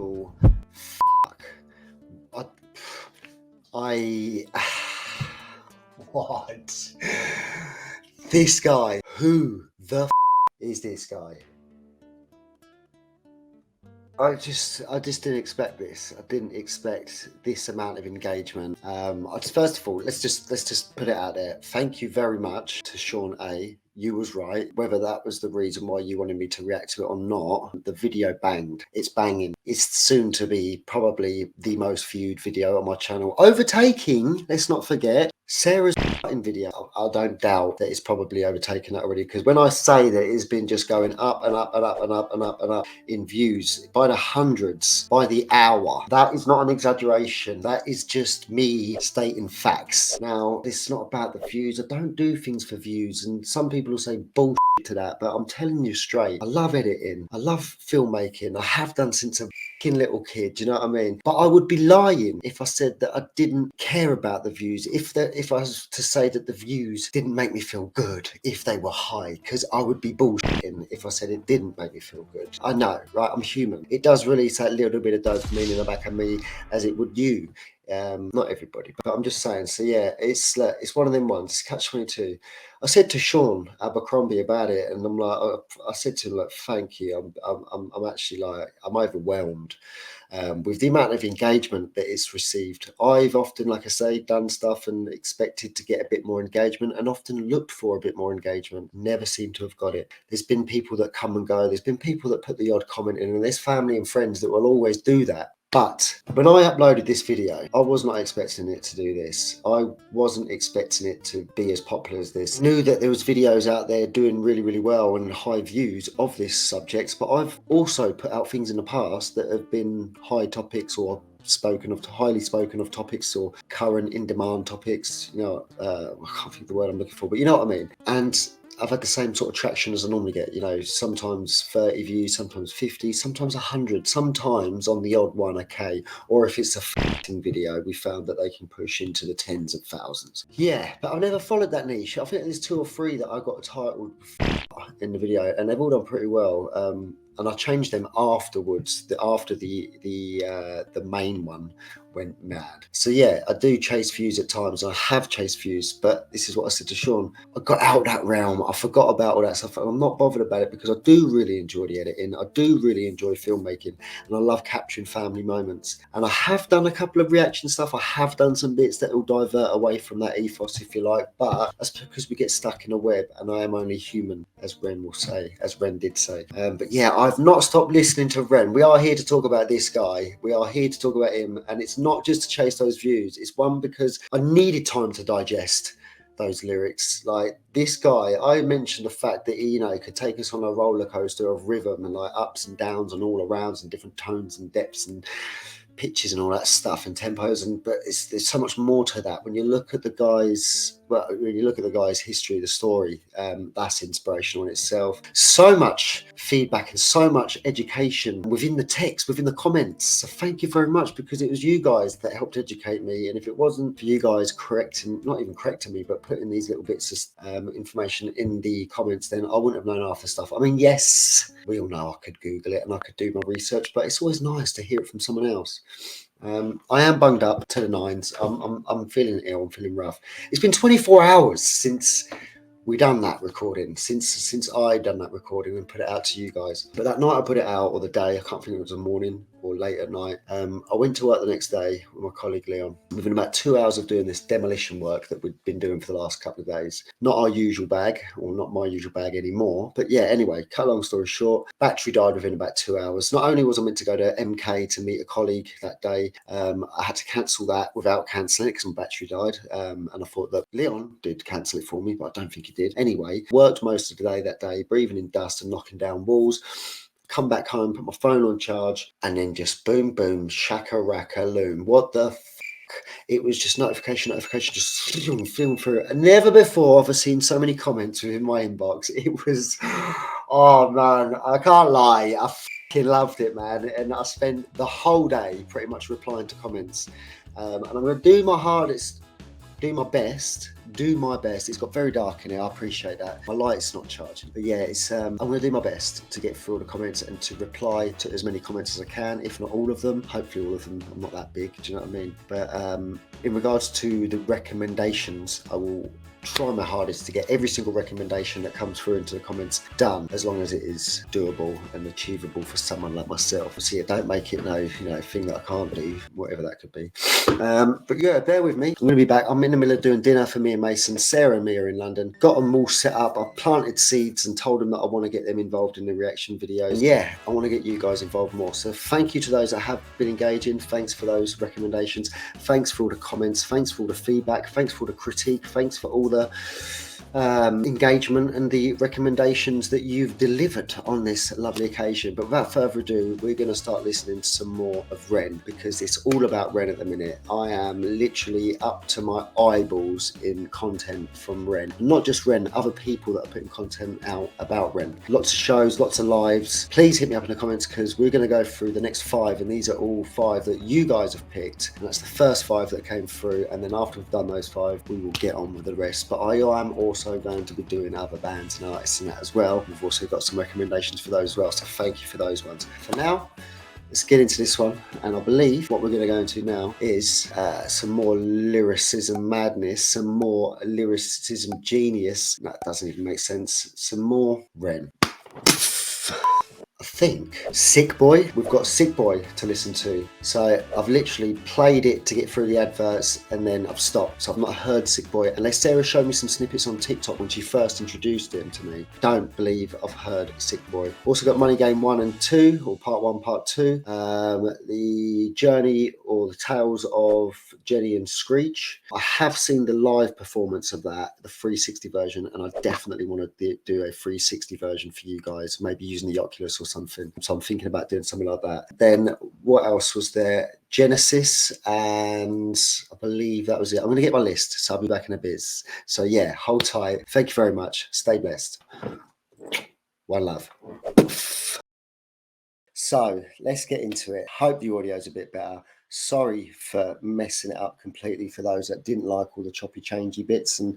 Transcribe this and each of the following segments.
actual fuck. I what? This guy. Who the is this guy? I just didn't expect this. I didn't expect this amount of engagement. First of all, let's just put it out there. Thank you very much to Sean A. You was right. Whether that was the reason why you wanted me to react to it or not, the video banged. It's banging. It's soon to be probably the most viewed video on my channel, overtaking, let's not forget, Sarah's video. I don't doubt that it's probably overtaken that already, because when I say that it's been just going up and up and up and up and up and up in views by the hundreds, by the hour, that is not an exaggeration. That is just me stating facts. Now, this is not about the views. I don't do things for views, and some people will say bullshit to that, but I'm telling you straight, I love editing. I love filmmaking. I have done since a little kid, you know what I mean? But I would be lying if I said that I didn't care about the views, if I was to say that the views didn't make me feel good if they were high, because I would be bullshitting if I said it didn't make me feel good. I know, right? I'm human. It does release that little bit of dopamine in the back of me, as it would you. Not everybody, but I'm just saying. So yeah, it's one of them ones. Catch-22. I said to Sean Abercrombie about it, and I'm like, I said to him, like, thank you. I'm actually like, I'm overwhelmed with the amount of engagement that it's received. I've often, like I say, done stuff and expected to get a bit more engagement, and often looked for a bit more engagement. Never seem to have got it. There's been people that come and go. There's been people that put the odd comment in, and there's family and friends that will always do that. But when I uploaded this video, I was not expecting it to do this. I wasn't expecting it to be as popular as this. I knew that there was videos out there doing really, really well and high views of this subject, but I've also put out things in the past that have been high topics, or highly spoken of topics, or current in demand topics. You know, I can't think of the word I'm looking for, but you know what I mean. And I've had the same sort of traction as I normally get, you know, sometimes 30 views, sometimes 50, sometimes 100, sometimes on the odd one, okay. Or if it's a f***ing video, we found that they can push into the tens of thousands. Yeah, but I've never followed that niche. I think there's 2 or 3 that I got titled in the video, and they've all done pretty well. And I changed them afterwards, after the main one went mad. So yeah, I do chase views at times. I have chased views, but this is what I said to Sean. I got out of that realm. I forgot about all that stuff. I'm not bothered about it, because I do really enjoy the editing. I do really enjoy filmmaking, and I love capturing family moments. And I have done a couple of reaction stuff. I have done some bits that will divert away from that ethos, if you like, but that's because we get stuck in a web, and I am only human, as Ren will say, as Ren did say. But yeah, I've not stopped listening to Ren. We are here to talk about this guy. We are here to talk about him, and it's not just to chase those views. It's one, because I needed time to digest those lyrics. Like, this guy, I mentioned the fact that he, you know, could take us on a roller coaster of rhythm and like ups and downs and all arounds and different tones and depths and pitches and all that stuff and tempos, but there's so much more to that. When you look at the guy's history, the story, that's inspirational in itself. So much feedback and so much education within the text, within the comments. So thank you very much, because it was you guys that helped educate me, and if it wasn't for you guys not even correcting me, but putting these little bits of information in the comments, then I wouldn't have known half the stuff. I mean, yes, we all know I could Google it and I could do my research, but it's always nice to hear it from someone else. I am bunged up to the nines. I'm feeling ill. I'm feeling rough. It's been 24 hours since we done that recording, since I done that recording and put it out to you guys. But that night I put it out, or the day, I can't think if it was a morning or late at night, I went to work the next day with my colleague Leon. Within about 2 hours of doing this demolition work that we've been doing for the last couple of days, not our usual bag, or not my usual bag anymore, but yeah, anyway, cut a long story short, battery died within about 2 hours. Not only was I meant to go to MK to meet a colleague that day, I had to cancel that without cancelling it because my battery died, and I thought that Leon did cancel it for me, but I don't think he did. Anyway, worked most of the day that day, breathing in dust and knocking down walls. Come back home, put my phone on charge, and then just boom, boom, shaka, raka, loom. What the f***? It was just notification, just film through it. And never before have I seen so many comments within my inbox. It was, oh man, I can't lie. I fucking loved it, man. And I spent the whole day pretty much replying to comments. And I'm going to do my hardest, do my best do my best. It's got very dark in here. I appreciate that. My light's not charging, but yeah, it's. I'm going to do my best to get through all the comments and to reply to as many comments as I can, if not all of them. Hopefully, all of them. I'm not that big. Do you know what I mean? But in regards to the recommendations, I will try my hardest to get every single recommendation that comes through into the comments done, as long as it is doable and achievable for someone like myself. See, don't make it no thing that I can't do, whatever that could be. But yeah, bear with me. I'm going to be back. I'm in the middle of doing dinner for me and Mason. Sarah and me are in London. Got them all set up. I've planted seeds and told them that I want to get them involved in the reaction videos. And yeah, I want to get you guys involved more. So thank you to those that have been engaging. Thanks for those recommendations. Thanks for all the comments. Thanks for all the feedback. Thanks for all the critique. Thanks for all the engagement and the recommendations that you've delivered on this lovely occasion. But without further ado, we're going to start listening to some more of Ren, because it's all about Ren at the minute. I am literally up to my eyeballs in content from Ren. Not just Ren, other people that are putting content out about Ren. Lots of shows, lots of lives. Please hit me up in the comments, because we're going to go through the next 5, and these are all 5 that you guys have picked. And that's the first 5 that came through, and then after we've done those 5, we will get on with the rest. But I am also going to be doing other bands and artists and that as well. We've also got some recommendations for those as well, so thank you for those ones. For now, let's get into this one, and I believe what we're going to go into now is some more lyricism madness, some more lyricism genius. That doesn't even make sense. Some more Ren. I think Sick Boy. We've got Sick Boy to listen to. So I've literally played it to get through the adverts, and then I've stopped. So I've not heard Sick Boy unless Sarah showed me some snippets on TikTok when she first introduced him to me. Don't believe I've heard Sick Boy. Also got Money Game 1 and 2, or Part 1, Part 2. The journey or the tales of Jenny and Screech. I have seen the live performance of that, the 360 version, and I definitely want to do a 360 version for you guys, maybe using the Oculus or something. So I'm thinking about doing something like that. Then what else was there? Genesis, and I believe that was it. I'm going to get my list, so I'll be back in a biz. So yeah, hold tight. Thank you very much. Stay blessed. One love. So let's get into it. Hope the audio's a bit better. Sorry for messing it up completely for those that didn't like all the choppy changey bits and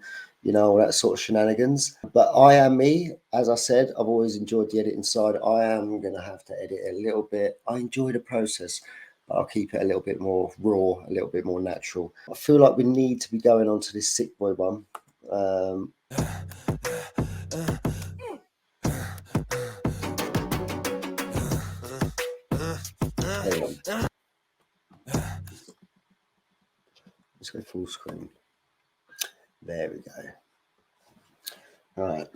all that sort of shenanigans. But I am me. As I said, I've always enjoyed the editing side. I am going to have to edit it a little bit. I enjoy the process, but I'll keep it a little bit more raw, a little bit more natural. I feel like we need to be going on to this Sick Boy one. Let's go full screen. There we go. All right.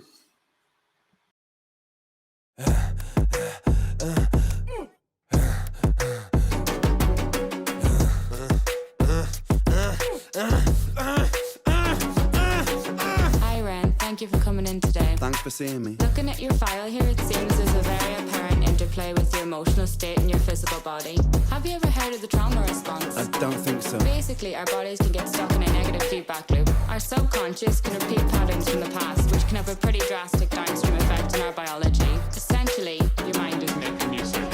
Hi Ren, thank you for coming in today. Thanks for seeing me. Looking at your file here, it seems there's a very apparent interplay with your emotional state and your physical body. Have you ever heard of the trauma response? I don't think so. Basically, our bodies can get stuck in a negative feedback loop. Our subconscious can repeat patterns from the past, which can have a pretty drastic downstream effect on our biology. Essentially, your mind is making you sick.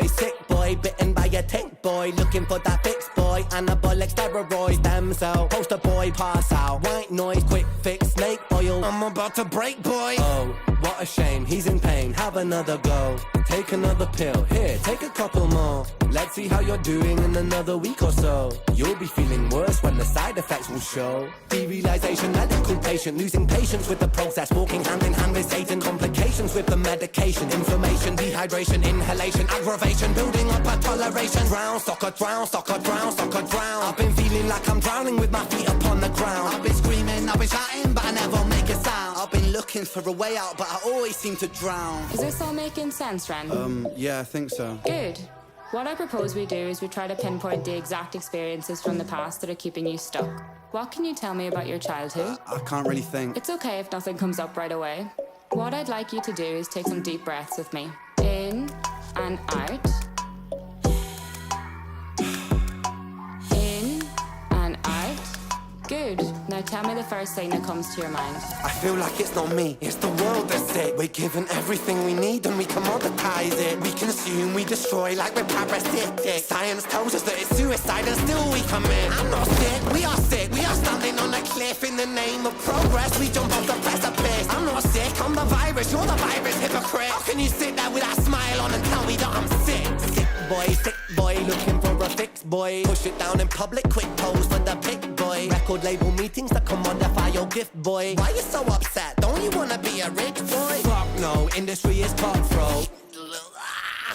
Sick boy, bitten by a tick boy, looking for that fix boy, anabolic steroids, stem cell, poster boy, pass out, white noise, quick fix, snake oil, I'm about to break boy. Oh, what a shame, he's in pain, have another go, take another pill, here, take a couple more, let's see how you're doing in another week or so, you'll be feeling worse when the side effects will show, derealization, medical patient, losing patience with the process, walking hand in hand with Satan, complications with the medication, inflammation, dehydration, inhalation, aggravation, building up a toleration, drown, soccer, drown, soccer, drown, soccer, drown, I've been feeling like I'm drowning with my feet upon the ground, I've been screaming, I've been shouting, but I never make a sound, I've been looking for a way out, but I always seem to drown. Is this all making sense, Ren? Yeah, I think so. Good. What I propose we do is we try to pinpoint the exact experiences from the past that are keeping you stuck. What can you tell me about your childhood? I can't really think. It's okay if nothing comes up right away. What I'd like you to do is take some deep breaths with me. In and out. Good. Now tell me the first thing that comes to your mind. I feel like it's not me, it's the world that's sick. We're given everything we need and we commoditize it. We consume, we destroy like we're parasitic. Science tells us that it's suicide and still we commit. I'm not sick, we are sick. We are standing on a cliff in the name of progress. We jump off the precipice. I'm not sick, I'm the virus, you're the virus, hypocrite. How can you sit there with that smile on and tell me that I'm sick? Sick boy, looking for a fix, boy. Push it down in public, quick pose for the pic, boy. Record label meetings that commodify your gift, boy. Why you so upset? Don't you wanna be a rich boy? Fuck no, industry is cutthroat.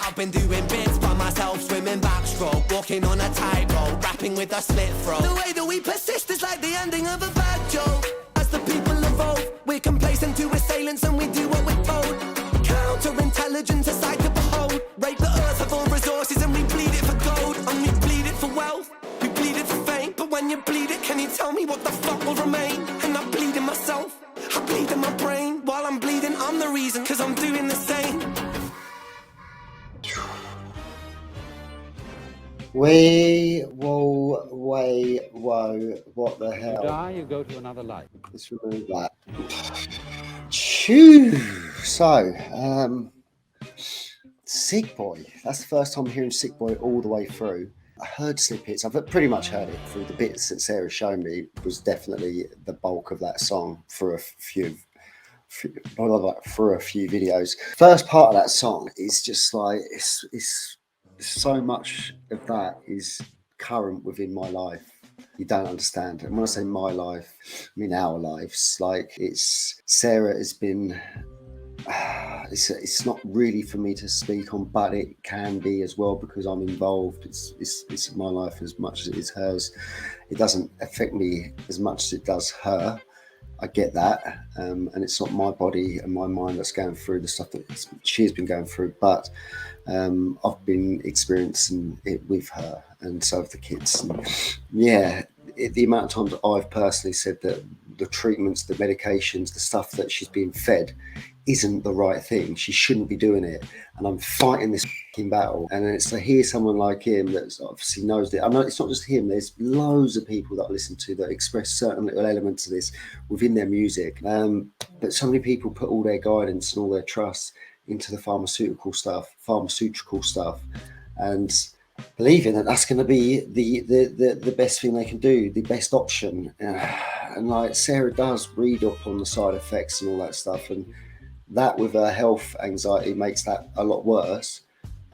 I've been doing bits by myself, swimming backstroke, walking on a tightrope, rapping with a slit throat. The way that we persist is like the ending of a bad joke. As the people evolve, we're complacent to assailants and we do what we're told. Counterintelligence, a sight to behold. Rape the earth of all resources and we bleed it for gold. And we bleed it for wealth, we bleed it for fame. But when you bleed it, can you tell me what the fuck will remain? And I bleed in myself, I bleed in my brain. While I'm bleeding, I'm the reason, cause I'm doing the same. Whoa, what the hell? You die, you go to another life. Let's remove that. Phew. So, Sick Boy. That's the first time I'm hearing Sick Boy all the way through. I heard snippets. I've pretty much heard it through the bits that Sarah showed me. Was definitely the bulk of that song for a few videos. First part of that song is just like it's so much of that is current within my life. You don't understand. And when I say my life, I mean our lives. Like it's Sarah has been. It's not really for me to speak on, but it can be as well because I'm involved. It's my life as much as it is hers. It doesn't affect me as much as it does her. I get that, and it's not my body and my mind that's going through the stuff that she has been going through, but I've been experiencing it with her, and so have the kids. And yeah, the amount of times I've personally said that the treatments, the medications, the stuff that she's being fed isn't the right thing. She shouldn't be doing it. And I'm fighting this battle. And then it's to hear someone like him that obviously knows that. I know it's not just him. There's loads of people that I listen to that express certain little elements of this within their music. But so many people put all their guidance and all their trust into the pharmaceutical stuff, and believing that that's going to be the best thing they can do, the best option. And like Sarah does read up on the side effects and all that stuff, and that with her health anxiety makes that a lot worse.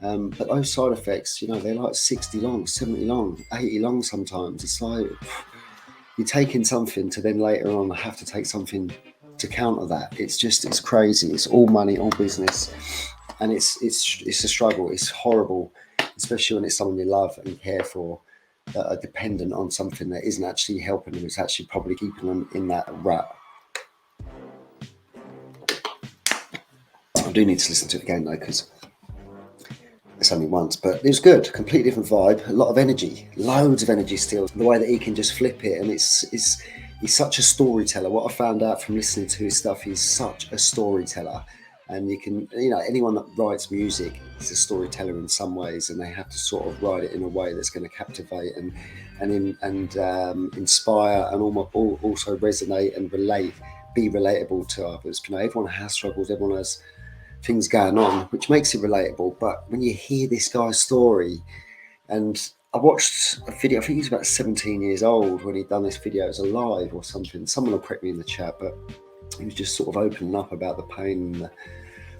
But those side effects, you know, they're like 60 long, 70 long, 80 long sometimes. It's like you're taking something to then later on have to take something to counter that. It's crazy. It's all money, all business, and it's a struggle. It's horrible, especially when it's someone you love and care for that are dependent on something that isn't actually helping them. It's actually probably keeping them in that rut. I do need to listen to it again though, because it's only once, but it was good. Completely different vibe, a lot of energy, loads of energy still. The way that he can just flip it, and he's such a storyteller. What I found out from listening to his stuff, he's such a storyteller. And you can, you know, anyone that writes music is a storyteller in some ways, and they have to sort of write it in a way that's going to captivate and inspire, and also resonate and be relatable to others. You know, everyone has struggles, everyone has things going on, which makes it relatable. But when you hear this guy's story, and I watched a video, I think he's about 17 years old when he'd done this video as a live or something. Someone will correct me in the chat, but he was just sort of opening up about the pain and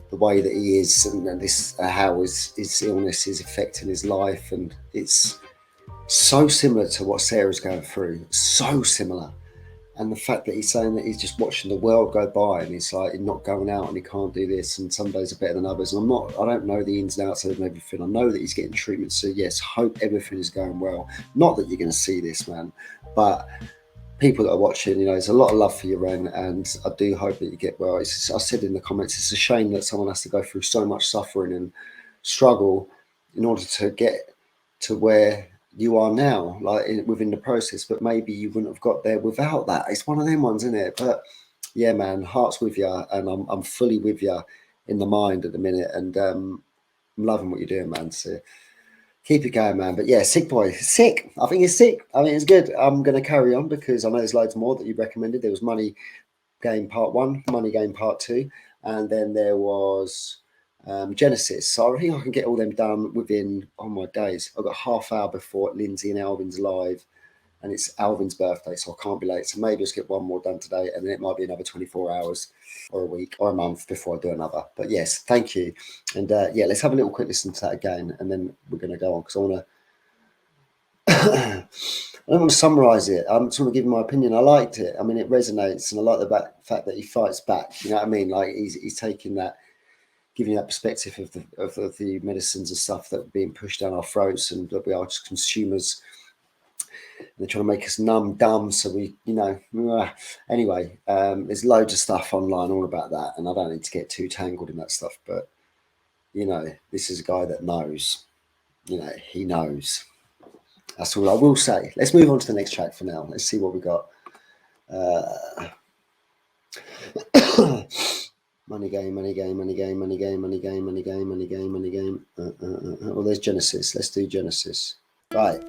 the way that he is, and this how his illness is affecting his life. And it's so similar to what Sarah's going through, so similar. And the fact that he's saying that he's just watching the world go by, and he's like not going out and he can't do this, and some days are better than others. And I don't know the ins and outs of everything. I know that he's getting treatment, so yes, hope everything is going well. Not that you're going to see this, man, but people that are watching, you know, there's a lot of love for you, Ren, and I do hope that you get well. I said in the comments, it's a shame that someone has to go through so much suffering and struggle in order to get to where you are now, like within the process, but maybe you wouldn't have got there without that. It's one of them ones, isn't it? But yeah, man, heart's with you, and I'm fully with you in the mind at the minute, and I'm loving what you're doing, man. So Keep it going, man. But yeah, Sick Boy, sick. I think it's sick. I mean, it's good. I'm going to carry on because I know there's loads more that you recommended. There was Money Game Part 1, Money Game Part 2, and then there was Genesis. So I think I can get all them done within my days. I've got half hour before Lindsay and Alvin's live, and it's Alvin's birthday, so I can't be late. So maybe I'll just get one more done today, and then it might be another 24 hours or a week or a month before I do another. But yes, thank you. And yeah, let's have a little quick listen to that again, and then we're going to go on because I want to I don't want to summarize it. I'm just want to give my opinion. I liked it. I mean, it resonates, and I like the fact that he fights back. You know what I mean? Like he's taking that, giving that perspective of the medicines and stuff that are being pushed down our throats, and that we are just consumers. And they're trying to make us numb, dumb. So we, you know, anyway, there's loads of stuff online all about that, and I don't need to get too tangled in that stuff. But you know, this is a guy that knows. You know, he knows. That's all I will say. Let's move on to the next track for now. Let's see what we got. Money game, money game, money game, money game, money game, money game, money game, money game. Well, there's Genesis. Let's do Genesis. Right.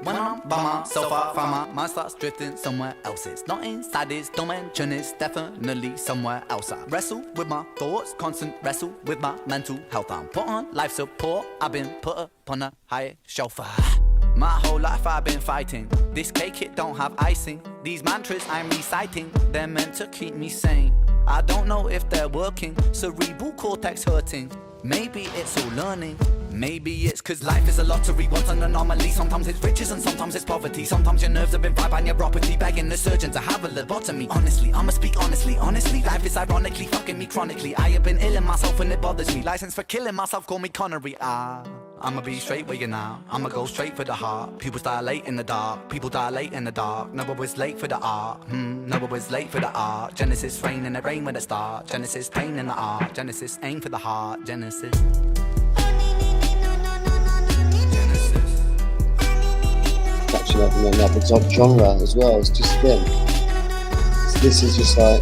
When I'm by myself, I find my mind starts drifting somewhere else. It's not inside this, don't mention it's definitely somewhere else. I wrestle with my thoughts, constant wrestle with my mental health. I'm put on life support, I've been put upon a higher shelf. My whole life I've been fighting. This cake, it don't have icing. These mantras I'm reciting, they're meant to keep me sane. I don't know if they're working, cerebral cortex hurting. Maybe it's all learning. Maybe it's cause life is a lottery, what's an anomaly? Sometimes it's riches and sometimes it's poverty. Sometimes your nerves have been fried by neuropathy, begging the surgeon to have a lobotomy. Honestly, I'ma speak honestly, life is ironically fucking me chronically. I have been ill in myself and it bothers me. License for killing myself, call me Connery. I'ma be straight with you now, I'ma go straight for the heart. People dilate in the dark, people dilate in the dark. Never was late for the art, never was late for the art. Genesis rain and it rain with a star. Genesis pain in the art, Genesis aim for the heart. Genesis. Touching up in another genre as well. It's just again, this is just like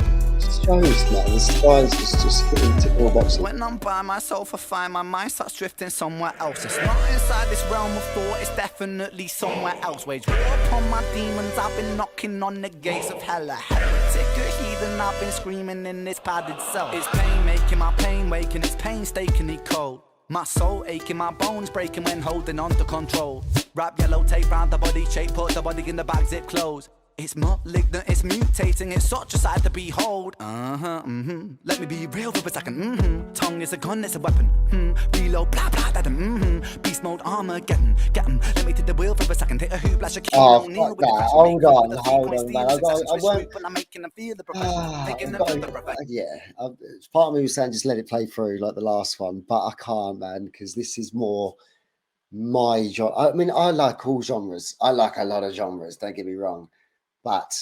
shows, man. This guy's just hitting tick all boxes. When I'm by myself, I find my mind starts drifting somewhere else. It's not inside this realm of thought, it's definitely somewhere else. Wage war upon my demons, I've been knocking on the gates of hell. A heretic, a heathen, I've been screaming in this padded cell. It's pain making my pain waking, it's painstakingly cold. My soul aching, my bones breaking when holding on to control. Wrap yellow tape round the body shape, put the body in the bag, zip close. It's malignant, it's mutating, it's such a sight to behold. Let me be real for a second. Tongue is a gun, it's a weapon. Reload, blah blah, that beast mode, Armageddon. Get 'em. Let me take the wheel for a second. Hit a hoop, like Shaquille O'Neal with the crash. Hold on, man. I'm making them feel the profession, making them feel the profession. Yeah, part of me was saying just let it play through like the last one, but I can't, man, because this is more my genre. I mean, I like all genres. I like a lot of genres. Don't get me wrong. But,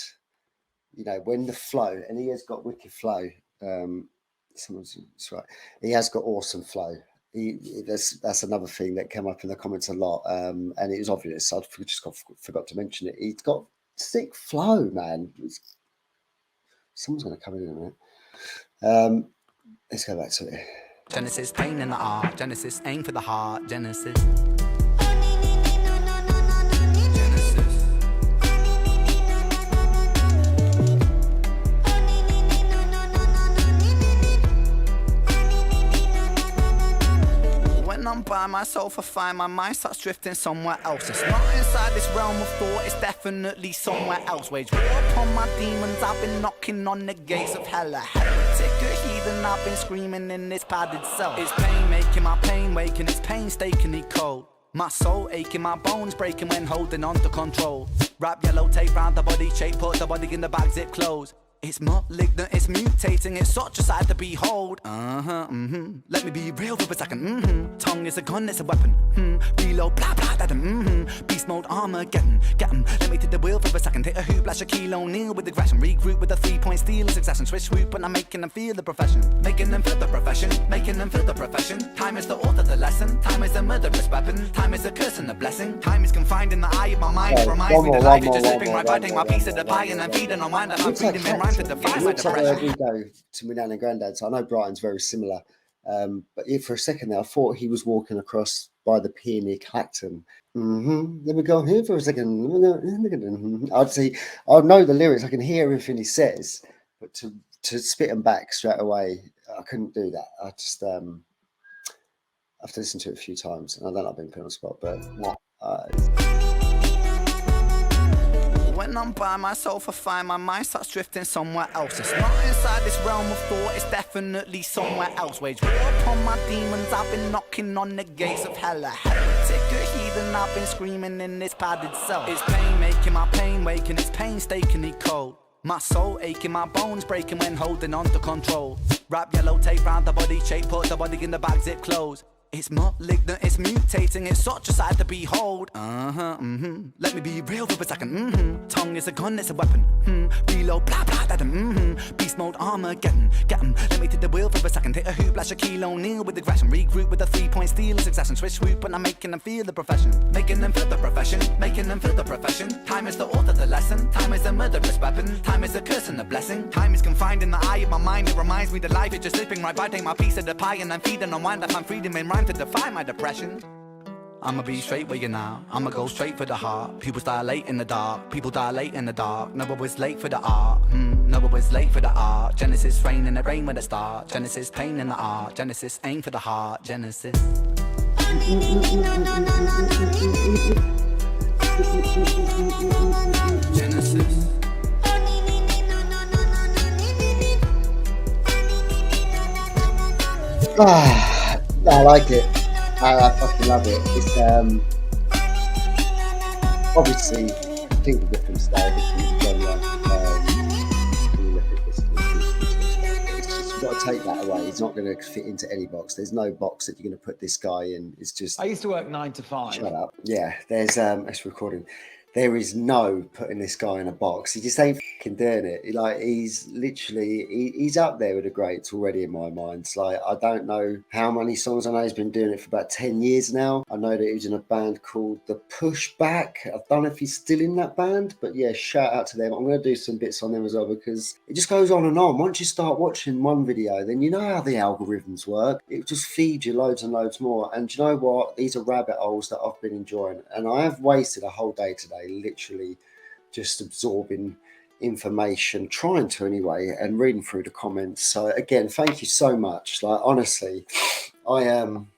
you know, when the flow, and he has got wicked flow, that's right. He has got awesome flow. That's another thing that came up in the comments a lot, and it was obvious. I just forgot to mention it. He's got sick flow, man. Someone's going to come in a minute. Let's go back to it. Genesis, pain in the art. Genesis, aim for the heart. Genesis. I'm by myself, I find my mind starts drifting somewhere else. It's not inside this realm of thought, it's definitely somewhere else. Wage war upon my demons, I've been knocking on the gates of hell. A heretic, a heathen, I've been screaming in this padded cell. It's pain making my pain waking, it's painstakingly cold. My soul aching, my bones breaking when holding on to control. Wrap yellow tape round the body shape, put the body in the bag, zip close. It's malignant, it's mutating, it's such a sight to behold. Let me be real for a second. Tongue is a gun, it's a weapon. Reload, blah blah, that beast mode, Armageddon. Get 'em. Let me take the wheel for a second. Hit a hoop like Shaquille O'Neal with aggression. Regroup with a 3-point steal in succession. Switch swoop, and I'm making them feel the profession. Making them feel the profession. Making them feel the profession. Time is the author, the lesson. Time is a murderous weapon. Time is a curse and a blessing. Time is confined in the eye of my mind. Reminds me that life is just slipping right by. Take my piece of the pie and I'm feeding on mine. And I'm feeding in right. rhyme to defy It my looks like depression. we go to my nan and granddad, so I know Brighton's very similar. But yeah, for a second there, I thought he was walking across by the pier near Clacton. Let me go here for a second. I'd say I know the lyrics. I can hear everything he says, but to spit them back straight away, I couldn't do that. I just have to listen to it a few times, and I don't like being put on the spot, but no. When I'm by myself, I find my mind starts drifting somewhere else. It's not inside this realm of thought, it's definitely somewhere else. Wage war upon my demons, I've been knocking on the gates of hell. A heretic, a heathen, I've been screaming in this padded cell. It's pain making my pain waking, it's painstakingly cold. My soul aching, my bones breaking when holding on to control. Wrap yellow tape round the body shape, put the body in the bag, zip close. It's malignant, it's mutating, it's such a sight to behold. Let me be real for a second. Tongue is a gun, it's a weapon. Reload, blah blah, that beast mode, Armageddon. Get 'em. Let me take the wheel for a second. Hit a hoop like Shaquille O'Neal with aggression. Regroup with a 3-point steal in succession. Switch swoop, and I'm making them feel the profession. Making them feel the profession. Making them feel the profession. Time is the author, the lesson. Time is a murderous weapon. Time is a curse and a blessing. Time is confined in the eye of my mind. It reminds me that life is just slipping right by. Take my piece of the pie and I'm feeding on wine. That I'm freedom in rhyme to defy my depression. I'ma be straight with you now. I'ma go straight for the heart. People dilate in the dark. People dilate in the dark. No one was late for the art. No one was late for the art. Genesis rain and it rain with a start. Genesis pain in the art. Genesis aim for the heart. Genesis. Genesis. I like it. I fucking love it. It's obviously completely different style, different genre. It's just, you've got to take that away. It's not going to fit into any box. There's no box that you're going to put this guy in. It's just. I used to work 9 to 5. Shut up. Yeah, there's it's recording. There is no putting this guy in a box. He just ain't fucking doing it. Like he's literally, he's up there with the greats already in my mind. It's like I don't know how many songs. I know he's been doing it for about 10 years now. I know that he was in a band called The Pushback. I don't know if he's still in that band, but yeah, shout out to them. I'm going to do some bits on them as well because it just goes on and on. Once you start watching one video, then you know how the algorithms work. It just feeds you loads and loads more. And you know what? These are rabbit holes that I've been enjoying, and I have wasted a whole day today literally just absorbing information, trying to anyway, and reading through the comments. So again, thank you so much. Like honestly, I am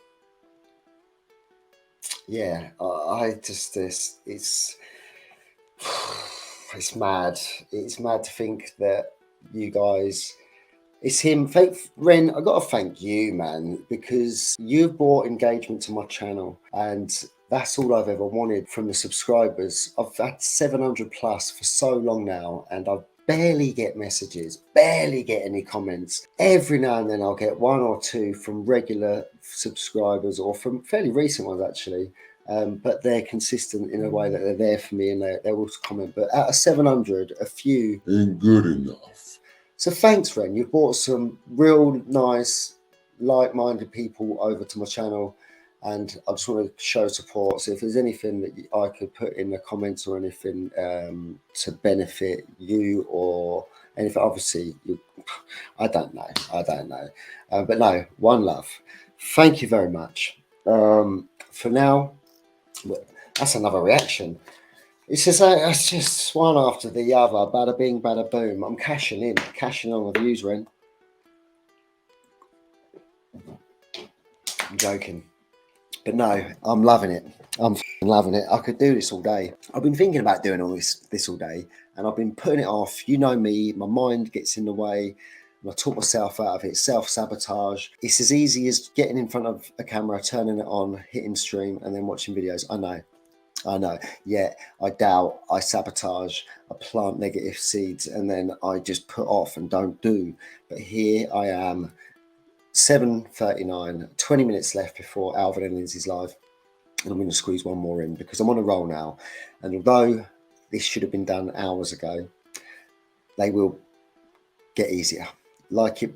I just it's mad. It's mad to think that you guys, it's him. Ren, I gotta thank you, man, because you've brought engagement to my channel, and that's all I've ever wanted from the subscribers. I've had 700 plus for so long now, and I barely get messages, barely get any comments. Every now and then I'll get one or two from regular subscribers or from fairly recent ones actually. But they're consistent in a way that they're there for me and they will comment. But out of 700, a few ain't good enough. So thanks, Ren. You've brought some real nice, like-minded people over to my channel. And I just want to show support. So if there's anything that I could put in the comments or anything to benefit you or anything, obviously, I don't know. But no, one love. Thank you very much. For now, that's another reaction. It's just one after the other. Bada bing, bada boom. I'm cashing on the views, Ren. I'm joking. But no, I'm loving it. I'm loving it. I could do this all day. I've been thinking about doing all this all day, and I've been putting it off. You know me, my mind gets in the way, and I talk myself out of it. Self-sabotage. It's as easy as getting in front of a camera, turning it on, hitting stream, and then watching videos. I know. Yeah, I doubt, I sabotage, I plant negative seeds, and then I just put off and don't do. But here I am. 7:39, 20 minutes left before Alvin and Lindsay's live, and I'm going to squeeze one more in because I'm on a roll now, and although this should have been done hours ago, they will get easier, like it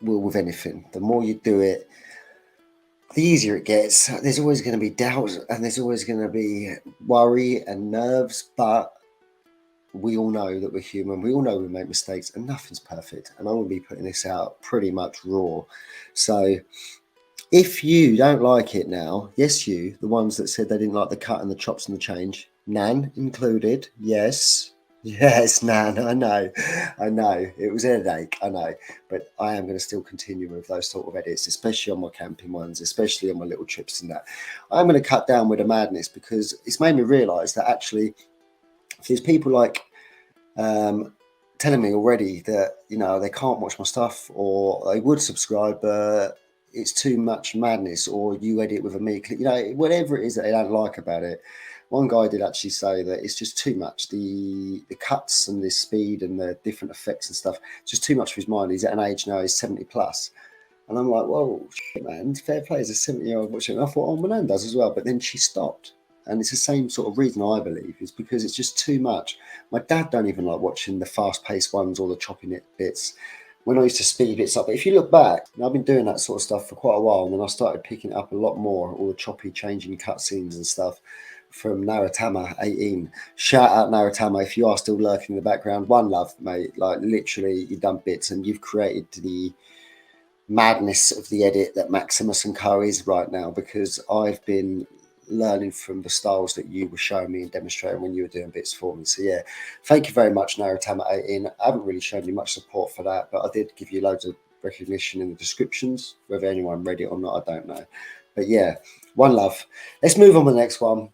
will with anything. The more you do it, the easier it gets. There's always going to be doubts and there's always going to be worry and nerves, but we all know that we're human. We all know we make mistakes, and nothing's perfect. And I'm going to be putting this out pretty much raw. So if you don't like it now, yes, you, the ones that said they didn't like the cut and the chops and the change, Nan included, yes, Nan, I know, it was a headache, I know, but I am going to still continue with those sort of edits, especially on my camping ones, especially on my little trips and that. I'm going to cut down with the madness because it's made me realise that actually there's people like telling me already that, you know, they can't watch my stuff or they would subscribe, but it's too much madness, or you edit with a me, you know, whatever it is that they don't like about it. One guy did actually say that it's just too much, the cuts and the speed and the different effects and stuff, it's just too much for his mind. He's at an age now, he's 70 plus. And I'm like, well, shit, man, fair play, as a 70-year-old watching. And I thought, oh, my nan does as well. But then she stopped. And it's the same sort of reason, I believe, is because it's just too much. My dad don't even like watching the fast-paced ones or the chopping bits. When I used to speed bits up, but if you look back, I've been doing that sort of stuff for quite a while, and then I started picking it up a lot more, all the choppy, changing cutscenes and stuff from Naratama 18. Shout out Naratama if you are still lurking in the background. One love, mate. Like literally, you've done bits, and you've created the madness of the edit that Maximus and Co is right now, because I've been learning from the styles that you were showing me and demonstrating when you were doing bits for me. So yeah, thank you very much, Naratama 18. I haven't really shown you much support for that, but I did give you loads of recognition in the descriptions. Whether anyone read it or not, I don't know. But yeah, one love. Let's move on to the next one.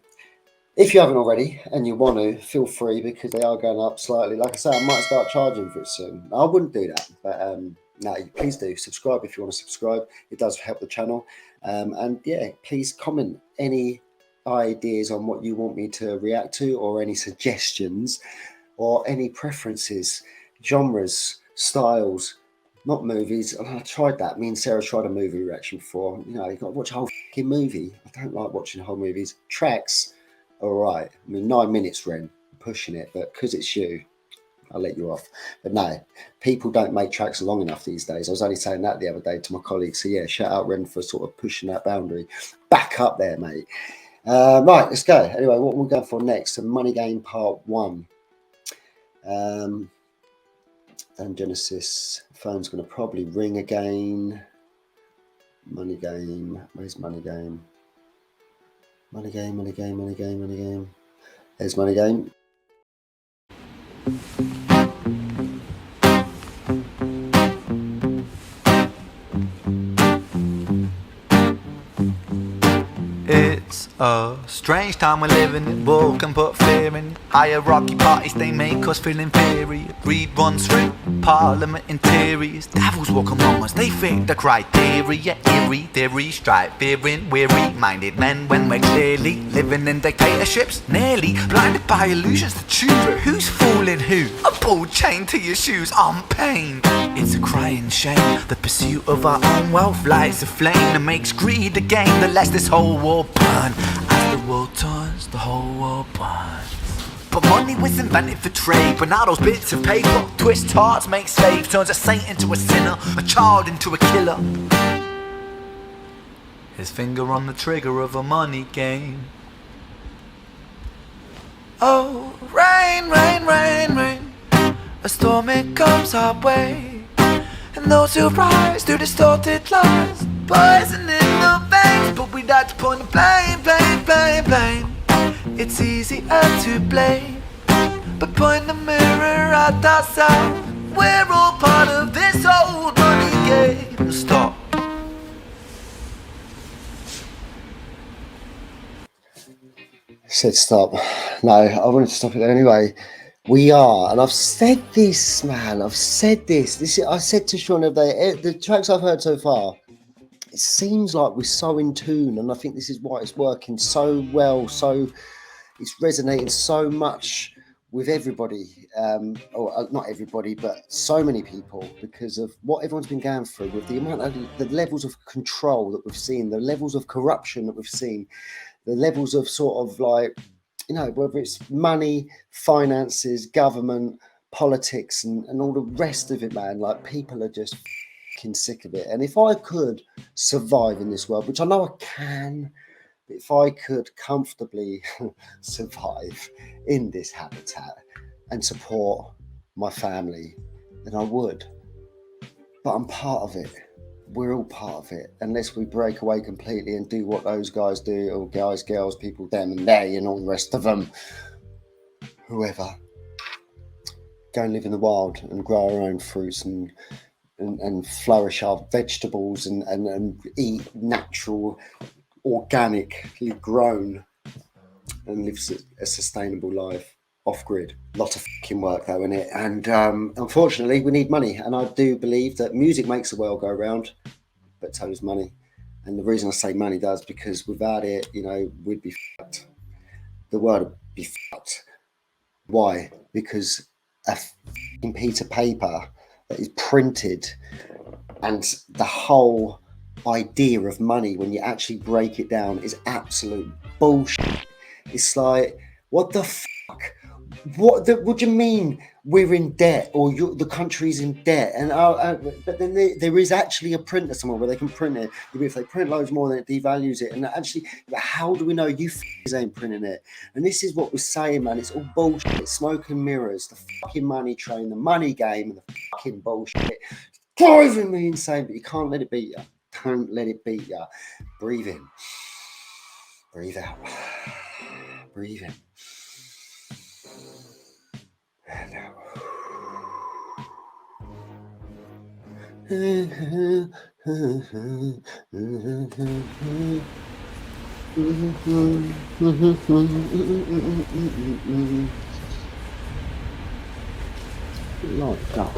If you haven't already and you want to, feel free, because they are going up slightly. Like I say, I might start charging for it soon. I wouldn't do that, but no, please do subscribe if you want to subscribe. It does help the channel. And yeah, please comment any ideas on what you want me to react to, or any suggestions, or any preferences, genres, styles, not movies. And I tried that. Me and Sarah tried a movie reaction before. You know, you got to watch a whole fucking movie. I don't like watching whole movies. Tracks, all right. I mean, 9 minutes, Ren, pushing it, but because it's you, I'll let you off. But no, people don't make tracks long enough these days. I was only saying that the other day to my colleagues. So yeah, shout out Ren for sort of pushing that boundary back up there, mate. Right, let's go. Anyway, what we're going for next? So Money Game Part 1. And Genesis. Phone's going to probably ring again. Money Game. Where's Money Game? Money Game, Money Game, Money Game, Money Game. There's Money Game. It's a strange time we're living in. War can put fear in. Hierarchy parties, they make us feel inferior. Greed runs through Parliament interiors. Devils walk among us, they fit the criteria. Eerie theory, strife, fearing, weary-minded men when we're clearly living in dictatorships. Nearly blinded by illusions to choose who's fooling who. A ball chained to your shoes on pain. It's a crying shame. The pursuit of our own wealth lights a flame that makes greed a game that lets this whole war burn. As the world turns, the whole world burns. But money was invented for trade. But now those bits of paper twist hearts, make slaves, turns a saint into a sinner, a child into a killer. His finger on the trigger of a money game. Oh, rain, rain, rain, rain. A storm, it comes our way. And those who rise to distorted lies, poison in the veins. But we'd like to point the blame, blame, blame, blame. It's easier to blame, but point the mirror at ourselves. We're all part of this old money game. Stop. Said stop. No, I wanted to stop it there anyway. We are, and I've said this, man. I've said this. I said to Sean the tracks I've heard so far, it seems like we're so in tune, and I think this is why it's working so well. So it's resonating so much with everybody, or not everybody, but so many people, because of what everyone's been going through, with the amount of the levels of control that we've seen, the levels of corruption that we've seen, the levels of sort of like, you know, whether it's money, finances, government, politics, and all the rest of it, man. Like, people are just fucking sick of it. And if I could survive in this world, which I know I can, if I could comfortably survive in this habitat, and support my family, then I would. But I'm part of it. We're all part of it. Unless we break away completely and do what those guys do, or guys, girls, people, them and they, and all the rest of them, whoever. Go and live in the wild and grow our own fruits and flourish our vegetables and eat natural, organically grown, and live a sustainable life off-grid. Lot of fucking work though in it, and unfortunately we need money, and I do believe that music makes the world go round, but so does money. And the reason I say money does, because without it, you know, we'd be fucked. The world would be fucked. Why? Because a fucking piece of paper that is printed, and the whole idea of money, when you actually break it down, is absolute bullshit. It's like, what the fuck? What do you mean we're in debt, or the country's in debt? And but then there is actually a printer somewhere where they can print it. If they print loads more, then it devalues it. And actually, how do we know you ain't printing it? And this is what we're saying, man. It's all bullshit. It's smoke and mirrors. The fucking money train, the money game, and the fucking bullshit. It's driving me insane. But you can't let it beat you. Don't let it beat you. Breathe in. Breathe out. Breathe in. And out. Like that.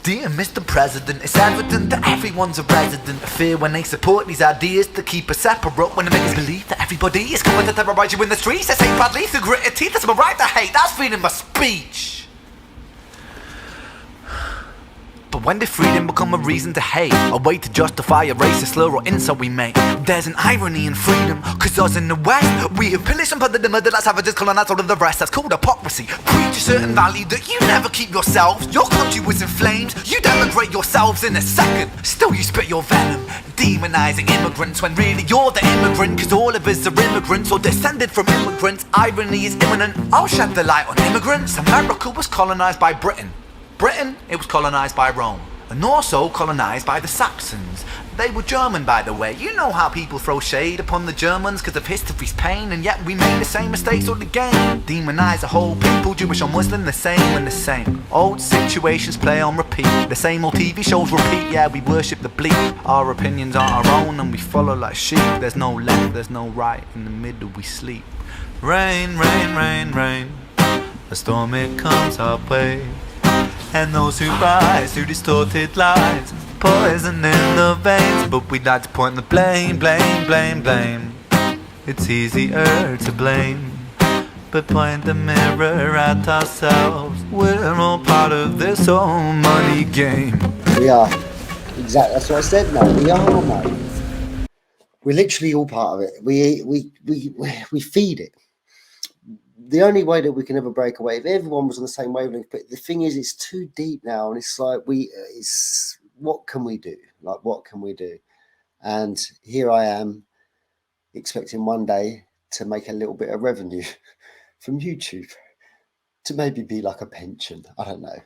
Dear Mr. President, it's evident that everyone's a resident of fear when they support these ideas to keep us separate, when they make us believe that everybody is coming to terrorize you in the streets. They say badly through gritted teeth, that's my right to hate, that's freedom of speech. But when did freedom become a reason to hate? A way to justify a racist slur or insult we make? There's an irony in freedom, cause us in the West, we have pillaged and plundered and murdered like savages, colonized all of the rest. That's called hypocrisy. Preach a certain value that you never keep yourselves. Your country was in flames, you denigrate yourselves in a second. Still you spit your venom, demonizing immigrants, when really you're the immigrant, cause all of us are immigrants or descended from immigrants. Irony is imminent, I'll shed the light on immigrants. America was colonized by Britain. Britain, it was colonised by Rome, and also colonised by the Saxons. They were German, by the way. You know how people throw shade upon the Germans because of history's pain, and yet we made the same mistakes all again. Demonise a whole people, Jewish or Muslim, the same and the same. Old situations play on repeat, the same old TV shows repeat. Yeah, we worship the bleak, our opinions aren't our own, and we follow like sheep. There's no left, there's no right, in the middle we sleep. Rain, rain, rain, rain, a storm it comes our way. And those who rise through distorted lies, poison in the veins. But we'd like to point the blame, blame, blame, blame. It's easier to blame, but point the mirror at ourselves. We're all part of this whole money game. We are. Exactly. That's what I said, mate. We are, mate. We're literally all part of it. We feed it. The only way that we can ever break away, if everyone was on the same wavelength, but the thing is, it's too deep now, and it's like what can we do? Like, what can we do? And here I am, expecting one day to make a little bit of revenue from YouTube, to maybe be like a pension. I don't know.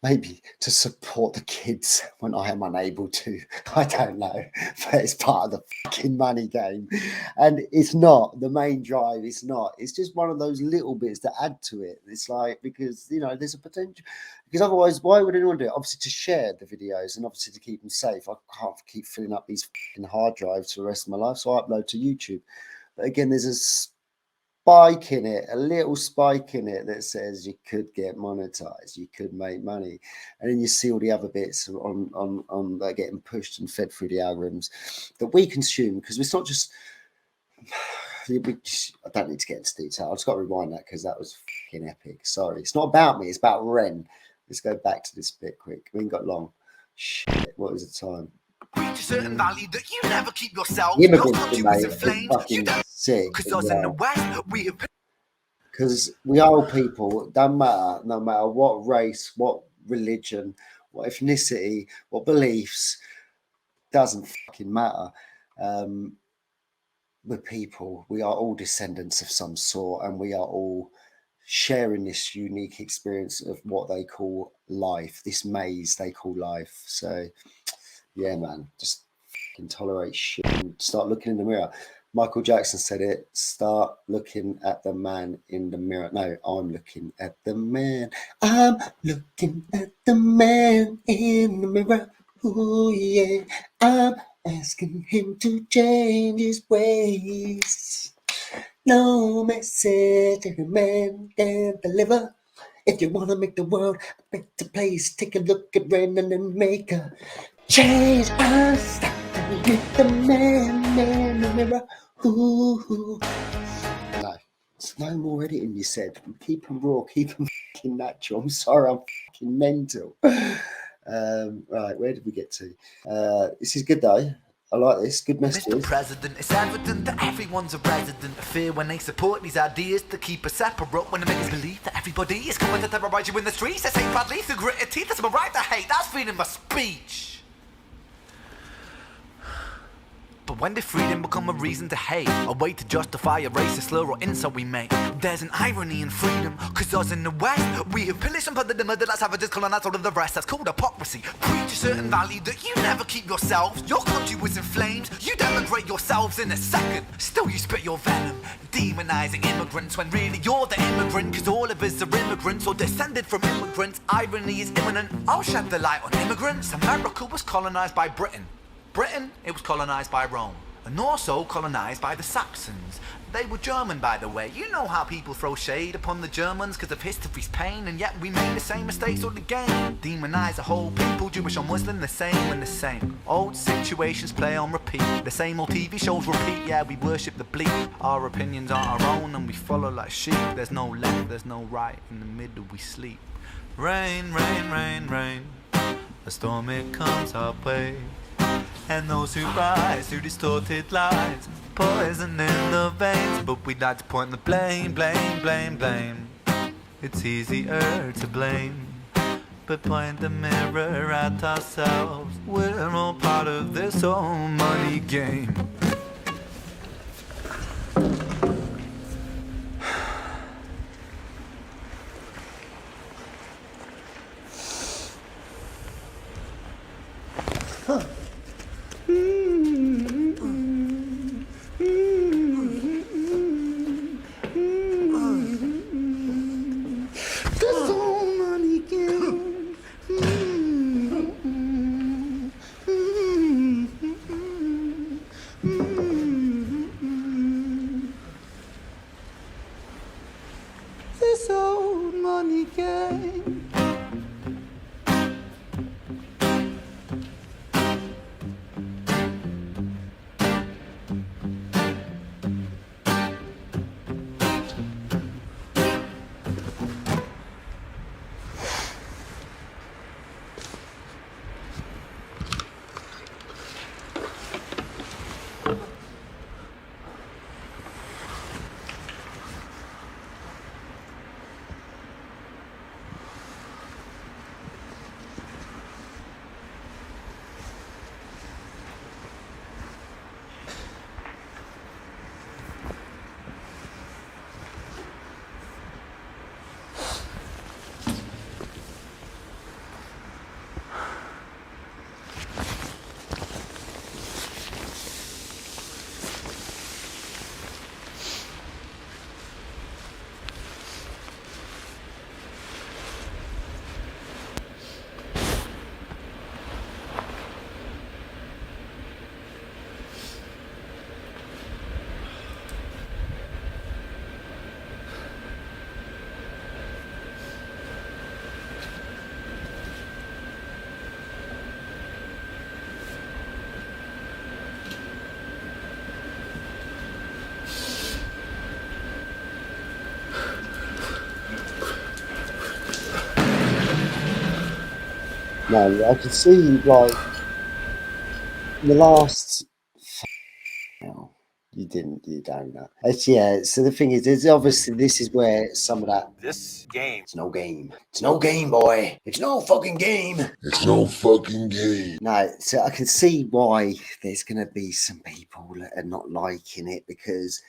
Maybe to support the kids when I am unable to. I don't know. But it's part of the fucking money game. And it's not the main drive. It's not. It's just one of those little bits that add to it. It's like, because, you know, there's a potential. Because otherwise, why would anyone do it? Obviously to share the videos and obviously to keep them safe. I can't keep filling up these fucking hard drives for the rest of my life. So I upload to YouTube. But again, there's a spike in it, a little spike in it that says you could get monetized, you could make money, and then you see all the other bits on getting pushed and fed through the algorithms that we consume, because it's not just. I don't need to get into detail. I've just got to rewind that because that was fucking epic. Sorry, it's not about me. It's about Ren. Let's go back to this bit quick. We ain't got long. Shit, what was the time? reach a certain value that you never keep yourself. The Your immigrant country thing, was mate, in is flames. fucking sick. Because us in the West, we have Because we are all people, don't matter, no matter what race, what religion, what ethnicity, what beliefs, doesn't fucking matter. We're people. We are all descendants of some sort, and we are all sharing this unique experience of what they call life, this maze they call life. So, yeah, man, just fucking tolerate shit and start looking in the mirror. Michael Jackson said it, start looking at the man in the mirror. No, I'm looking at the man. I'm looking at the man in the mirror. Ooh, yeah. I'm asking him to change his ways. No message every man can deliver. If you want to make the world a better place, take a look at Brendan and make a change. I'm starting with the man in the mirror. Ooh. No, it's no more editing, you said. Keep them raw, keep them fucking natural. I'm sorry, I'm fucking mental. Right, where did we get to? This is good though. I like this. Good message. Mr. President, it's evident that everyone's a resident of fear when they support these ideas to keep us separate. When they make us believe that everybody is coming to terrorize you in the streets. They say badly through gritted teeth. That's my right to hate. That's freedom of speech. But when did freedom become a reason to hate? A way to justify a racist slur or insult we make? There's an irony in freedom, cause us in the West, we have pillaged and plundered the murder like savages, colonized all of the rest. That's called hypocrisy. Preach a certain value that you never keep yourselves. Your country was in flames, you denigrate yourselves in a second. Still you spit your venom, demonizing immigrants when really you're the immigrant. Cause all of us are immigrants or descended from immigrants. Irony is imminent, I'll shed the light on immigrants. America was colonized by Britain. Britain, it was colonized by Rome, and also colonized by the Saxons. They were German, by the way. You know how people throw shade upon the Germans because of history's pain, and yet we made the same mistakes all again. Demonize a whole people, Jewish or Muslim, the same and the same. Old situations play on repeat, the same old TV shows repeat. Yeah, we worship the bleak, our opinions aren't our own, and we follow like sheep. There's no left, there's no right, in the middle we sleep. Rain, rain, rain, rain, a storm it comes our way. And those who rise through distorted lies, poison in the veins. But we'd like to point the blame, blame, blame, blame. It's easier to blame, but point the mirror at ourselves. We're all part of this whole money game. This old money game. No, I can see like the last. Oh, you don't know. Yeah. So the thing is obviously this is where some of that. This game. It's no game. It's no game, boy. It's no fucking game. It's no fucking game. No, so I can see why there's going to be some people that are not liking it because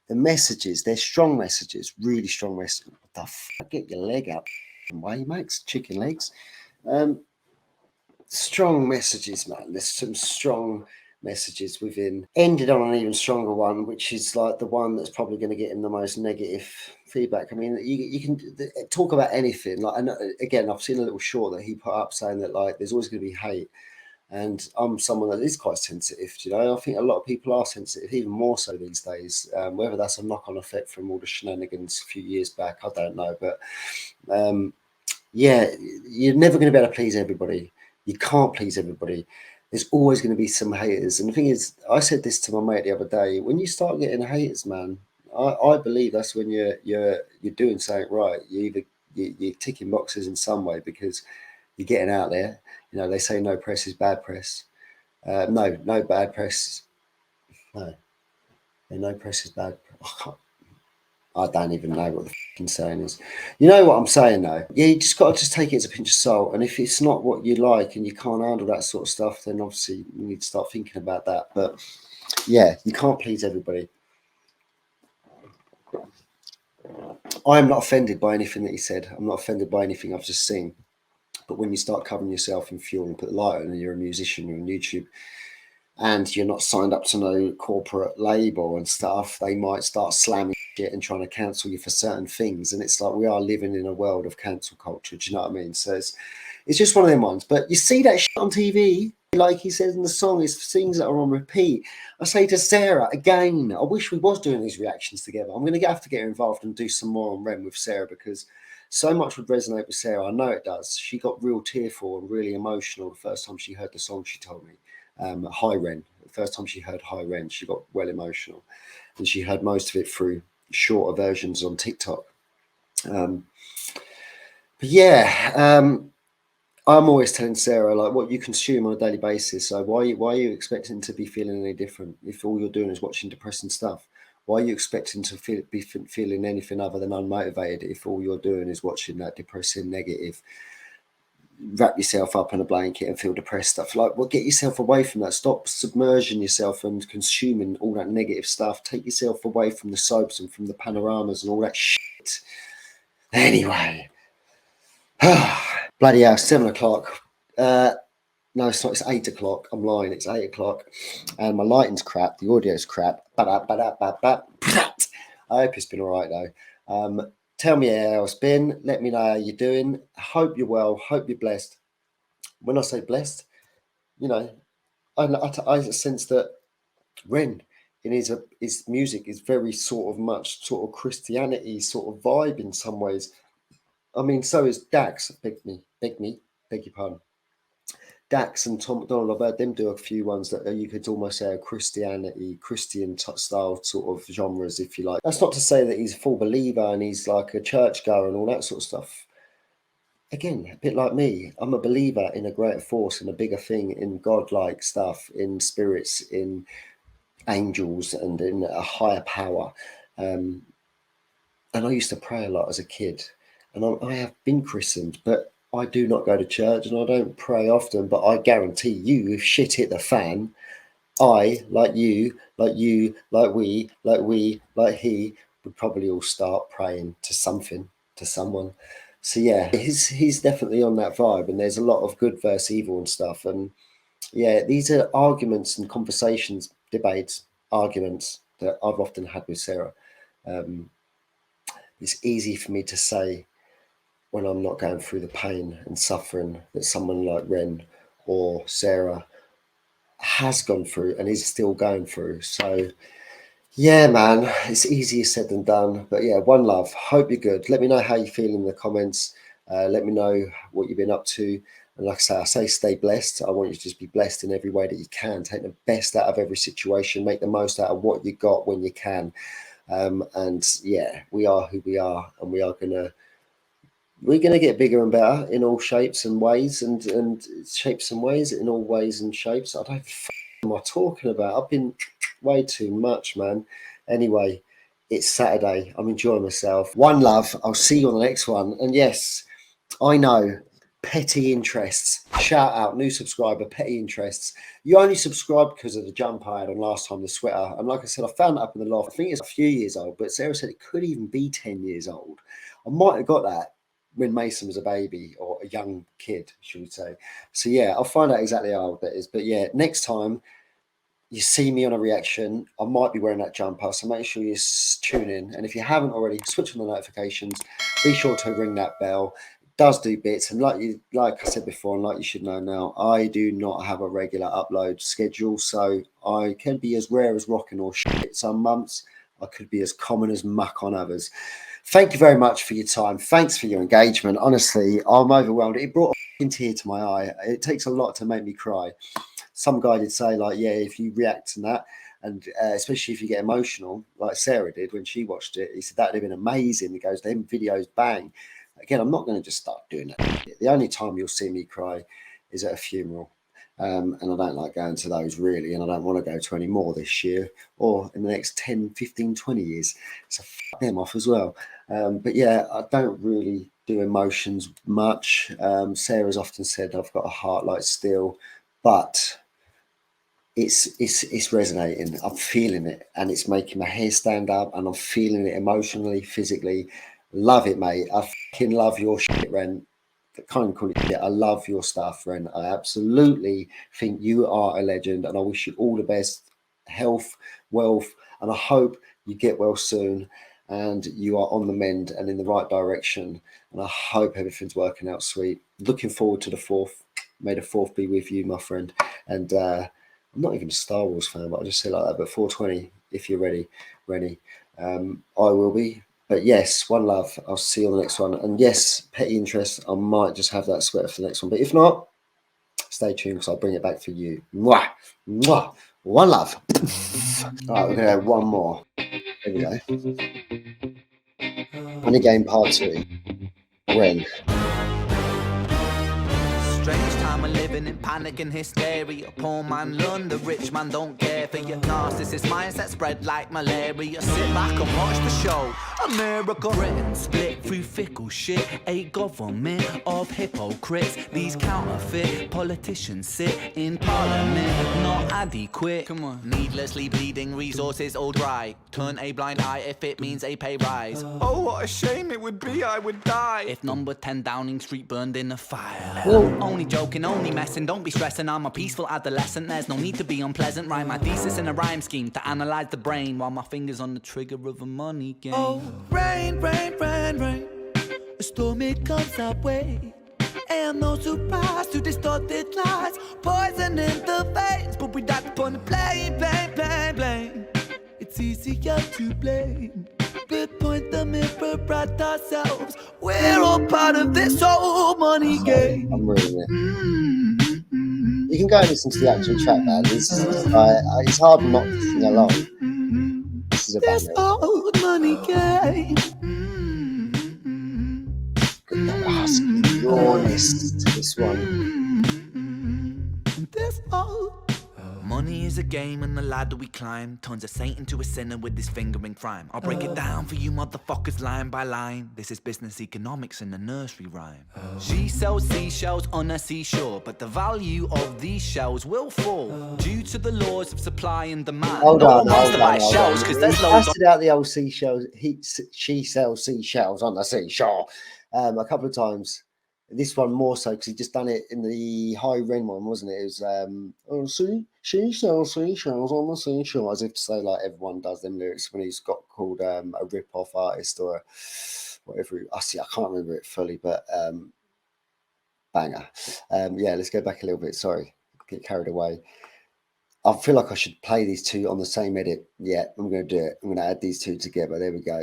the messages, they're strong messages, really strong messages. What the fuck? Get your leg up, way, Max. Chicken legs. Strong messages, man. There's some strong messages within. Ended on an even stronger one, which is like the one that's probably going to get him the most negative feedback. I mean, you can talk about anything. Like, and again, I've seen a little short that he put up saying that like there's always going to be hate, and I'm someone that is quite sensitive. You know, I think a lot of people are sensitive, even more so these days. Whether that's a knock-on effect from all the shenanigans a few years back, I don't know. But yeah, you're never going to be able to please everybody. You can't please everybody. There's always going to be some haters. And the thing is, I said this to my mate the other day. When you start getting haters, man, I believe that's when you're doing something right. You're ticking boxes in some way because you're getting out there. You know, they say no press is bad press. No bad press. No press is bad. I don't even know what the fucking saying is. You know what I'm saying though? Yeah, you just got to just take it as a pinch of salt. And if it's not what you like and you can't handle that sort of stuff, then obviously you need to start thinking about that. But yeah, you can't please everybody. I'm not offended by anything that he said. I'm not offended by anything I've just seen. But when you start covering yourself in fuel and put the light on and you're a musician, you're on YouTube, and you're not signed up to no corporate label and stuff, they might start slamming shit and trying to cancel you for certain things. And it's like we are living in a world of cancel culture. Do you know what I mean? So it's just one of them ones. But you see that shit on TV, like he says in the song, it's things that are on repeat. I say to Sarah, again, I wish we was doing these reactions together. I'm going to have to get her involved and do some more on Ren with Sarah because so much would resonate with Sarah. I know it does. She got real tearful and really emotional the first time she heard the song, she told me. Hi Ren. The first time she heard Hi Ren, she got well emotional. And she heard most of it through shorter versions on TikTok. But yeah, I'm always telling Sarah, like, what you consume on a daily basis. So why are you expecting to be feeling any different if all you're doing is watching depressing stuff? Why are you expecting to be feeling anything other than unmotivated if all you're doing is watching that depressing, negative, wrap yourself up in a blanket and feel depressed stuff? Like, well, get yourself away from that. Stop submerging yourself and consuming all that negative stuff. Take yourself away from the soaps and from the panoramas and all that shit. Anyway, bloody hell, 7 o'clock. No, it's not. It's 8 o'clock. I'm lying. It's 8 o'clock, and my lighting's crap. The audio's crap. I hope it's been all right though. Tell me how it's been. Let me know how you're doing. Hope you're well. Hope you're blessed. When I say blessed, you know, I sense that Ren in his music is very sort of Christianity sort of vibe in some ways. I mean, so is Dax. Beg your pardon. Dax and Tom McDonald, I've heard them do a few ones that you could almost say are Christian style sort of genres, if you like. That's not to say that he's a full believer and he's like a churchgoer and all that sort of stuff. Again, a bit like me, I'm a believer in a greater force and a bigger thing, in godlike stuff, in spirits, in angels, and in a higher power. And I used to pray a lot as a kid, and I have been christened, but I do not go to church and I don't pray often, but I guarantee you, if shit hit the fan, I, like you, like we, like he, would probably all start praying to something, to someone. So yeah, he's definitely on that vibe, and there's a lot of good versus evil and stuff. And yeah, these are arguments and conversations, debates, arguments that I've often had with Sarah. It's easy for me to say when I'm not going through the pain and suffering that someone like Ren or Sarah has gone through and is still going through. So yeah, man, it's easier said than done. But yeah, one love. Hope you're good. Let me know how you feel in the comments. Let me know what you've been up to. And like I say, stay blessed. I want you to just be blessed in every way that you can. Take the best out of every situation. Make the most out of what you got when you can. And yeah, we are who we are, and we're gonna get bigger and better in all shapes and ways, and shapes and ways in all ways and shapes. I don't am I talking about? I've been way too much, man. Anyway, it's Saturday. I'm enjoying myself. One love. I'll see you on the next one. And yes, I know, petty interests. Shout out, new subscriber, petty interests. You only subscribed because of the jump I had on last time, the sweater. And like I said, I found it up in the loft. I think it's a few years old, but Sarah said it could even be 10 years old. I might have got that when Mason was a baby or a young kid, should we say. So yeah, I'll find out exactly how old that is. But yeah, next time you see me on a reaction, I might be wearing that jumper, so make sure you tune in. And if you haven't already, switch on the notifications. Be sure to ring that bell. It does do bits, and like I said before, and like you should know now, I do not have a regular upload schedule, so I can be as rare as rocking or shit some months. I could be as common as muck on others. Thank you very much for your time. Thanks for your engagement. Honestly, I'm overwhelmed. It brought a tear to my eye. It takes a lot to make me cry. Some guy did say, like, yeah, if you react to that, and especially if you get emotional, like Sarah did when she watched it, he said that would have been amazing. He goes, them videos, bang. Again, I'm not going to just start doing that. The only time you'll see me cry is at a funeral. And I don't like going to those really, and I don't want to go to any more this year or in the next 10, 15, 20 years. So fuck them off as well. But yeah, I don't really do emotions much. Sarah's often said I've got a heart like steel, but it's resonating. I'm feeling it, and it's making my hair stand up, and I'm feeling it emotionally, physically. Love it, mate. I fucking love your shit, Ren. I can't call it shit. I love your stuff, Ren. I absolutely think you are a legend, and I wish you all the best, health, wealth, and I hope you get well soon, and you are on the mend and in the right direction. And I hope everything's working out sweet. Looking forward to the 4th. May the 4th be with you, my friend. And I'm not even a Star Wars fan, but I just say like that. But 420, if you're ready, Rennie, I will be. But yes, one love. I'll see you on the next one. And yes, petty interest. I might just have that sweater for the next one. But if not, stay tuned because I'll bring it back for you. Mwah, mwah. One love. All right, we're going to have one more. Here we go. Money Game Part 2. Ren. Strange time of living in panic and hysteria. Poor man learn, the rich man don't care for your narcissist mindset spread like malaria. Sit back and watch the show. America, Britain split through fickle shit. A government of hypocrites. These counterfeit politicians sit in parliament, not adequate. Come on. Needlessly bleeding resources all dry. Turn a blind eye if it means a pay rise. Oh, what a shame it would be, I would die if number 10 Downing Street burned in a fire. Only joking, only messing, don't be stressing. I'm a peaceful adolescent, there's no need to be unpleasant. Write my thesis in a rhyme scheme to analyze the brain while my fingers on the trigger of a money game. Oh, rain, rain, rain, rain, a storm it comes our way. And no surprise to distorted lies, poison in the veins, but we die upon the blame, blame, blame, blame. It's easier to blame, but point the mirror at ourselves. We're all part of this whole money game. I'm reading it. You can go and listen to the actual track, man. It's hard not to sing along. This is a This whole money game. rawness to this one. This whole money is a game and the ladder we climb turns a saint into a sinner with his fingering crime. I'll break it down for you motherfuckers line by line. This is business economics in a nursery rhyme. She sells seashells on a seashore, but the value of these shells will fall due to the laws of supply and demand. Hold No on, one wants hold to buy on. shells because there's He loads busted out the old seashells. She sells seashells on the seashore a couple of times. This one more so because he just done it in the High Ren one, wasn't it? It was she sells seashells on the seashore, as if to say like everyone does them lyrics when he's got called a rip-off artist or whatever. I can't remember it fully, but banger. Yeah, let's go back a little bit. Sorry, get carried away. I feel like I should play these two on the same edit. Yeah, I'm going to do it. I'm going to add these two together. There we go.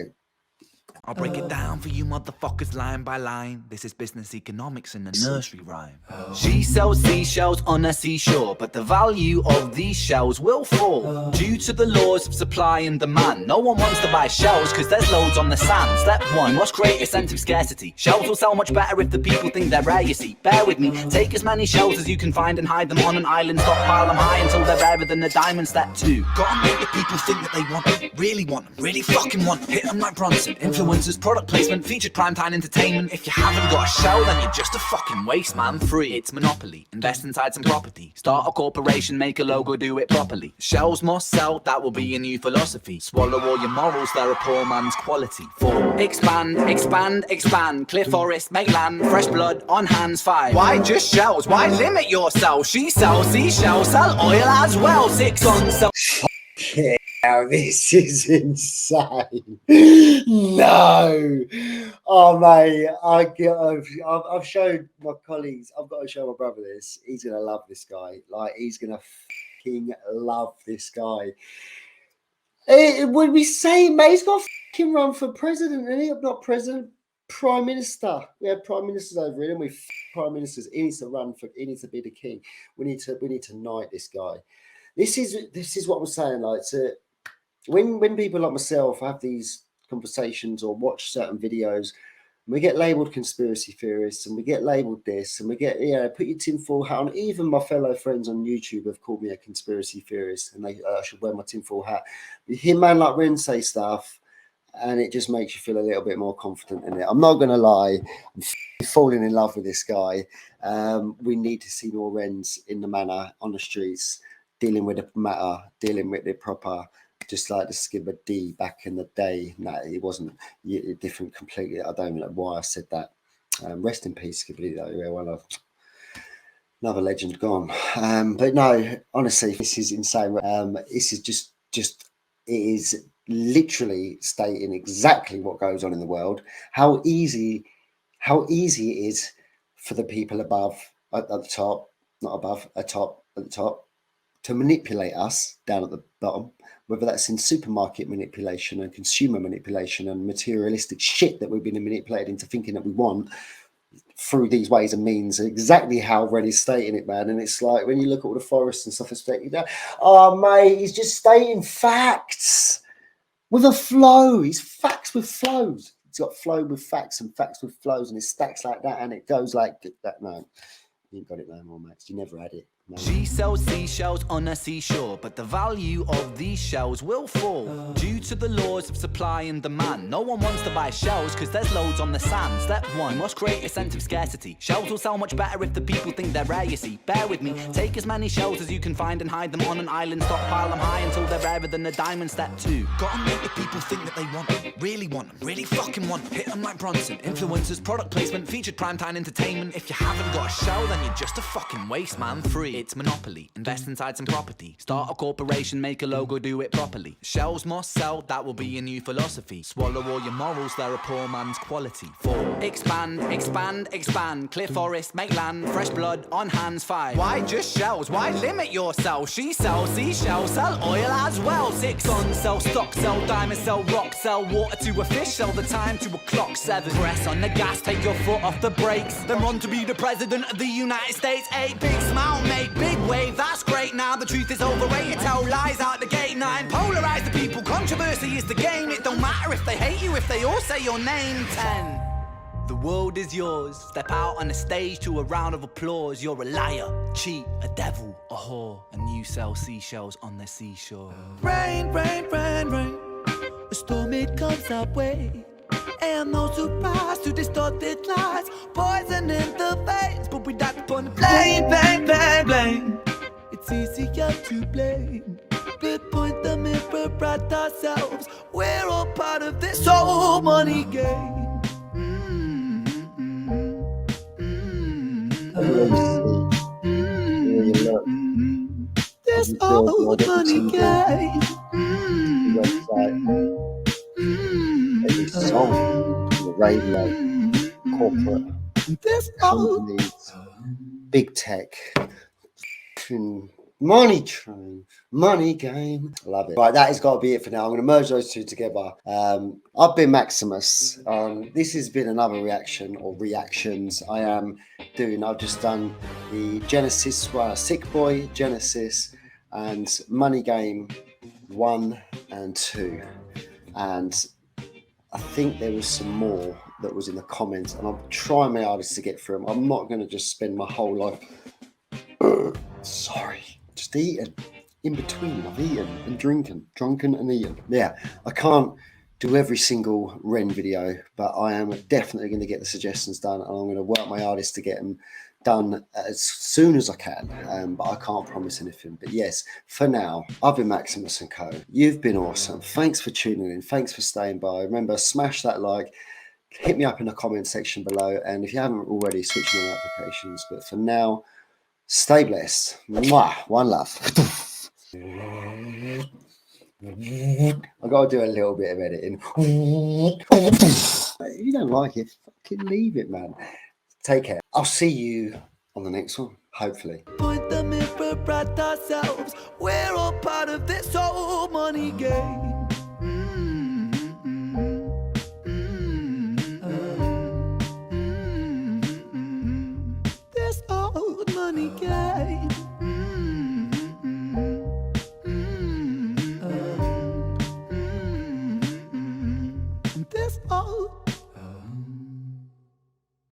I'll break it down for you motherfuckers line by line. This is business economics in a nursery rhyme. She sells seashells on a seashore, but the value of these shells will fall due to the laws of supply and demand. No one wants to buy shells because there's loads on the sand. Step one, must create a sense of scarcity. Shells will sell much better if the people think they're rare, you see. Bear with me, take as many shells as you can find and hide them on an island. Stockpile them high until they're rarer than a diamond. Step two, gotta make the people think that they want them, really fucking want them. Hit them like Bronson. Influencers, product placement, featured primetime entertainment. If you haven't got a shell, then you're just a fucking waste, man. Free, it's monopoly. Invest inside some property. Start a corporation, make a logo, do it properly. Shells must sell, that will be a new philosophy. Swallow all your morals, they're a poor man's quality. 4. Expand, expand, expand. Clear forest, make land, fresh blood on hands. 5. Why just shells? Why limit yourself? She sells seashells, sell oil as well. 6. On sell. Now, this is insane. No. Oh, mate. I've showed my colleagues. I've got to show my brother this. He's going to love this guy. Like, he's going to fucking love this guy. When we say, mate, he's got to fucking run for president, and he not president, prime minister. We had prime ministers over here, and we prime ministers. He needs to run for. He needs to be the king. We need to knight this guy. This is what I'm saying. Like, when people like myself have these conversations or watch certain videos, we get labelled conspiracy theorists, and we get labelled this, and we get, put your tinfoil hat on. Even my fellow friends on YouTube have called me a conspiracy theorist, and I should wear my tinfoil hat. You hear man like Ren say stuff, and it just makes you feel a little bit more confident in it. I'm not going to lie, I'm falling in love with this guy. We need to see more Rens in the manor, on the streets, dealing with the matter, dealing with it proper, just like the Skibber D back in the day. No, it wasn't different completely. I don't know why I said that. Rest in peace, Skibber D, though. Another legend gone. But no, honestly, this is insane. This is just it is literally stating exactly what goes on in the world. How easy it is for the people above, at the top, not above, at the top, to manipulate us down at the bottom, whether that's in supermarket manipulation and consumer manipulation and materialistic shit that we've been manipulated into thinking that we want through these ways and means. Exactly how Ren is stating it, man. And it's like, when you look at all the forests and stuff, it's like, oh, mate, he's just stating facts with a flow. He's facts with flows. He's got flow with facts and facts with flows, and it stacks like that, and it goes like that. No, you ain't got it no more, Max. You never had it. No. She sells seashells on a seashore, but the value of these shells will fall due to the laws of supply and demand. No one wants to buy shells because there's loads on the sand. Step 1, must create a sense of scarcity. Shells will sell much better if the people think they're rare, you see. Bear with me, take as many shells as you can find and hide them on an island. Stockpile them high until they're rarer than a diamond. Step 2, gotta make the people think that they want them, really fucking want them. Hit them like Bronson. Influencers, product placement, featured primetime entertainment. If you haven't got a shell, then you're just a fucking waste, man. 3, it's monopoly. Invest inside some property. Start a corporation, make a logo, do it properly. Shells must sell, that will be a new philosophy. Swallow all your morals, they're a poor man's quality. 4, expand, expand, expand. Clear forest, make land, fresh blood on hands. 5, why just shells? Why limit yourself? She sells seashells, sell oil as well. 6, on sell stock, sell diamonds, sell rock, sell water to a fish, sell the time to a clock. 7, press on the gas, take your foot off the brakes, then run to be the president of the United States. 8, big smile, make big wave, that's great. Now the truth is overrated, tell lies out the gate. 9, polarize the people, controversy is the game. It don't matter if they hate you, if they all say your name. 10, the world is yours. Step out on the stage to a round of applause. You're a liar, cheat, a devil, a whore, and you sell seashells on the seashore. Rain, rain, rain, rain. A storm, it comes our way. And no surprise to distorted lies. Poison in the veins, but we die upon the blame, blame, blame, blame. It's easier to blame. We point the mirror at ourselves. We're all part of this whole money game. This whole money game. Every song, the radio, corporate companies, big tech, Money Train, Money Game. Love it. Right, that has got to be it for now. I'm going to merge those two together. I've been Maximus. This has been another reaction or reactions. I've just done the Genesis, Sick Boy, Genesis, and Money Game 1 and 2. And I think there was some more that was in the comments, and I'm trying my hardest to get through them. I'm not going to just spend my whole life sorry, just eating in between. I've eaten and drunken and eaten. Yeah, I can't do every single Ren video, but I am definitely going to get the suggestions done, and I'm going to work my hardest to get them done as soon as I can, but I can't promise anything. But yes, for now, I've been Maximus & Co. You've been awesome. Thanks for tuning in. Thanks for staying by. Remember, smash that like, hit me up in the comment section below, and if you haven't already, switch on notifications. But for now, stay blessed. Mwah. One love. I've got to do a little bit of editing. If you don't like it, fucking leave it, man. Take care. I'll see you on the next one, hopefully. Point the mirror at ourselves. We're all part of this whole money game. This old money game.